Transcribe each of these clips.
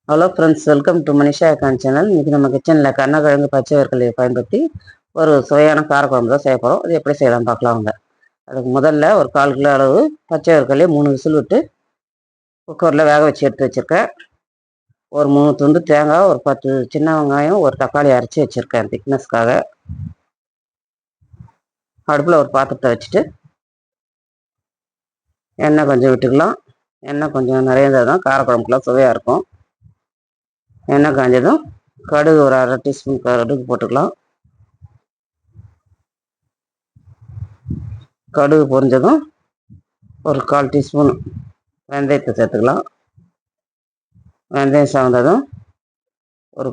Hello friends, welcome to Manisha அக்கான் channel. இன்றைக்கி நம்ம கிச்சனில் கருணக்கிழங்கு பச்சை வேர்க்கடலையை பயன்படுத்தி ஒரு சுவையான காரக்குழம்பு தான் செய்ய போகிறோம். அது எப்படி செய்யலாம் பார்க்கலாம் வாங்க. அதுக்கு முதல்ல ஒரு 1/4 கிலோ அளவு பச்சை வேர்க்கடலையை 3 விசில் விட்டு குக்கரில் வேக வச்சு எடுத்து வச்சுருக்கேன். ஒரு 3 துண்டு தேங்காய், ஒரு 10 சின்ன வெங்காயம், ஒரு தக்காளி அரைச்சி வச்சுருக்கேன் திக்னஸ்க்காக. அடுப்பில் ஒரு பாத்திரத்தை வச்சுட்டு எண்ணெய் கொஞ்சம் விட்டுக்கலாம். எண்ணெய் கொஞ்சம் நிறைய இருந்தால் தான் காரக்குழம்புக்குலாம் சுவையாக இருக்கும். எண்ணெய் காஞ்சதும் கடுகு ஒரு 1/2 டீஸ்பூன் கடுகு போட்டுக்கலாம். கடுகு பொரிஞ்சதும் ஒரு 1/4 டீஸ்பூன் வெந்தயத்தை சேர்த்துக்கலாம். வெந்தயம் சார்ந்ததும் ஒரு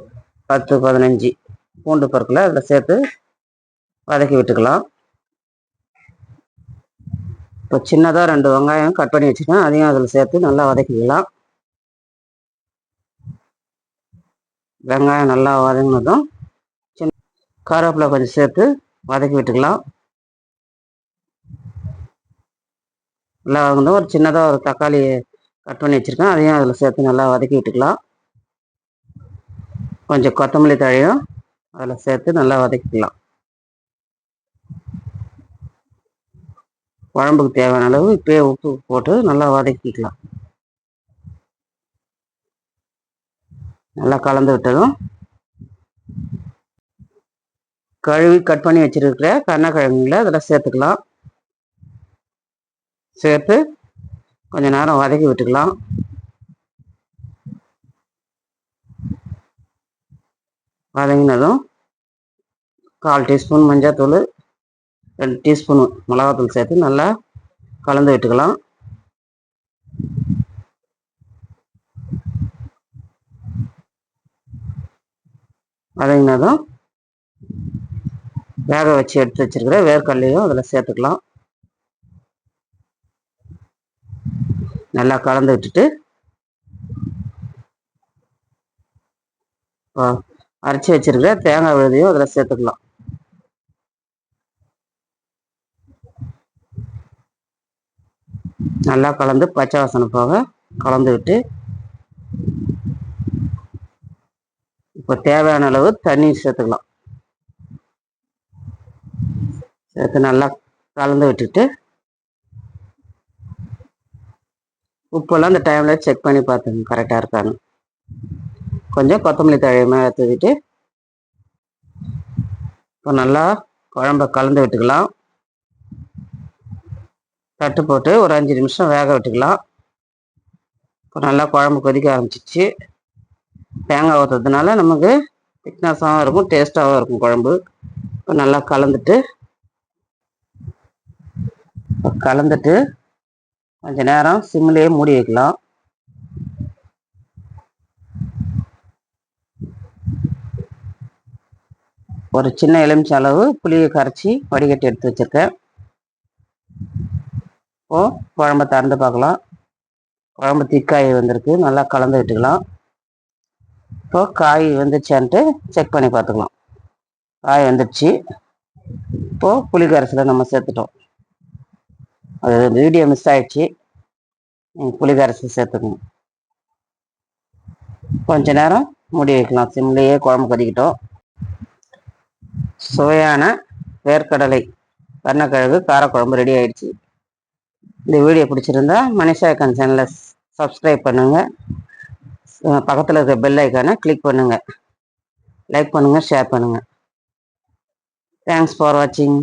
10-15 பூண்டு பற்களை அதில் சேர்த்து வதக்கி விட்டுக்கலாம். இப்போ சின்னதாக 2 வெங்காயம் கட் பண்ணி வச்சுக்கேன், அதையும் அதில் சேர்த்து நல்லா வதக்கிக்கலாம். வெங்காயம் நல்லா வதங்கினதும் கருவேப்பிலை கொஞ்சம் சேர்த்து வதக்கி விட்டுக்கலாம். நல்லா வதங்கினதும் ஒரு சின்னதாக ஒரு தக்காளி கட் பண்ணி வச்சுருக்கேன், அதையும் அதில் சேர்த்து நல்லா வதக்கி விட்டுக்கலாம். கொஞ்சம் கொத்தமல்லி தழையும் அதில் சேர்த்து நல்லா வதக்கிக்கலாம். குழம்புக்கு தேவையான அளவு இப்போயே உப்பு போட்டு நல்லா வதக்கிக்கலாம். நல்லா கலந்து விட்டதும் கழுவி கட் பண்ணி வச்சிருக்கிற கருணக்கிழங்குல அதில் சேர்த்துக்கலாம். சேர்த்து கொஞ்சம் நேரம் வதக்கி விட்டுக்கலாம். வதங்கினதும் 1/4 டீஸ்பூன் மஞ்சள்தூள், 2 டீஸ்பூன் மிளகாத்தூள் சேர்த்து நல்லா கலந்து விட்டுக்கலாம். வதங்கினதும் வேக வச்சு எடுத்து வச்சிருக்கிற வேர்க்கடலையும் அதில் சேர்த்துக்கலாம். நல்லா கலந்து விட்டுட்டு அரைச்சி வச்சிருக்கிற தேங்காய் விழுதையும் அதில் சேர்த்துக்கலாம். நல்லா கலந்து பச்சை வாசனை போக கலந்து விட்டு இப்போ தேவையான அளவு தண்ணி சேர்த்துக்கலாம். சேர்த்து நல்லா கலந்து விட்டுட்டு உப்பெல்லாம் இந்த டைமில் செக் பண்ணி பார்த்துங்க கரெக்டாக இருக்கான்னு. கொஞ்சம் கொத்தமல்லி தழை மேலே தூவிட்டு இப்போ நல்லா குழம்ப கலந்து விட்டுக்கலாம். தட்டு போட்டு ஒரு 5 நிமிஷம் வேக விட்டுக்கலாம். இப்போ நல்லா குழம்பு கொதிக்க ஆரம்பிச்சிச்சு. தேங்காய் ஊற்றுறதுனால நமக்கு திக்னஸாகவும் இருக்கும், டேஸ்ட்டாகவும் இருக்கும் குழம்பு. இப்போ நல்லா கலந்துட்டு கொஞ்ச நேரம் சிம்லேயே மூடி வைக்கலாம். ஒரு சின்ன எலுமிச்சை அளவு புளியை கரைச்சி வடிகட்டி எடுத்து வச்சுருக்கேன். இப்போது குழம்ப திறந்து பார்க்கலாம். குழம்பு திக்காய் வந்திருக்கு, நல்லா கலந்து விட்டுக்கலாம். இப்போது காய் வந்துடுச்சான்ட்டு செக் பண்ணி பார்த்துக்கலாம். காய் வந்துடுச்சு. இப்போது புளி கரைசலை நம்ம சேர்த்துட்டோம். அது வீடியோ மிஸ் ஆகிடுச்சு, நீங்கள் புளி கரைசல் சேர்த்துக்கணும். கொஞ்ச நேரம் மூடி வைக்கலாம், சிம்லேயே குழம்பு கொதிக்கிட்டோம். சுவையான வேர்க்கடலை கருணக்கிழங்கு காரக்குழம்பு ரெடி ஆயிடுச்சு. இந்த வீடியோ பிடிச்சிருந்தா மனிஷா அக்கான் சேனலை சப்ஸ்கிரைப் பண்ணுங்கள். பக்கத்தில் இருக்கிற பெல் ஐக்கானை கிளிக் பண்ணுங்கள். லைக் பண்ணுங்கள், ஷேர் பண்ணுங்கள். தேங்க்ஸ் ஃபார் வாட்சிங்.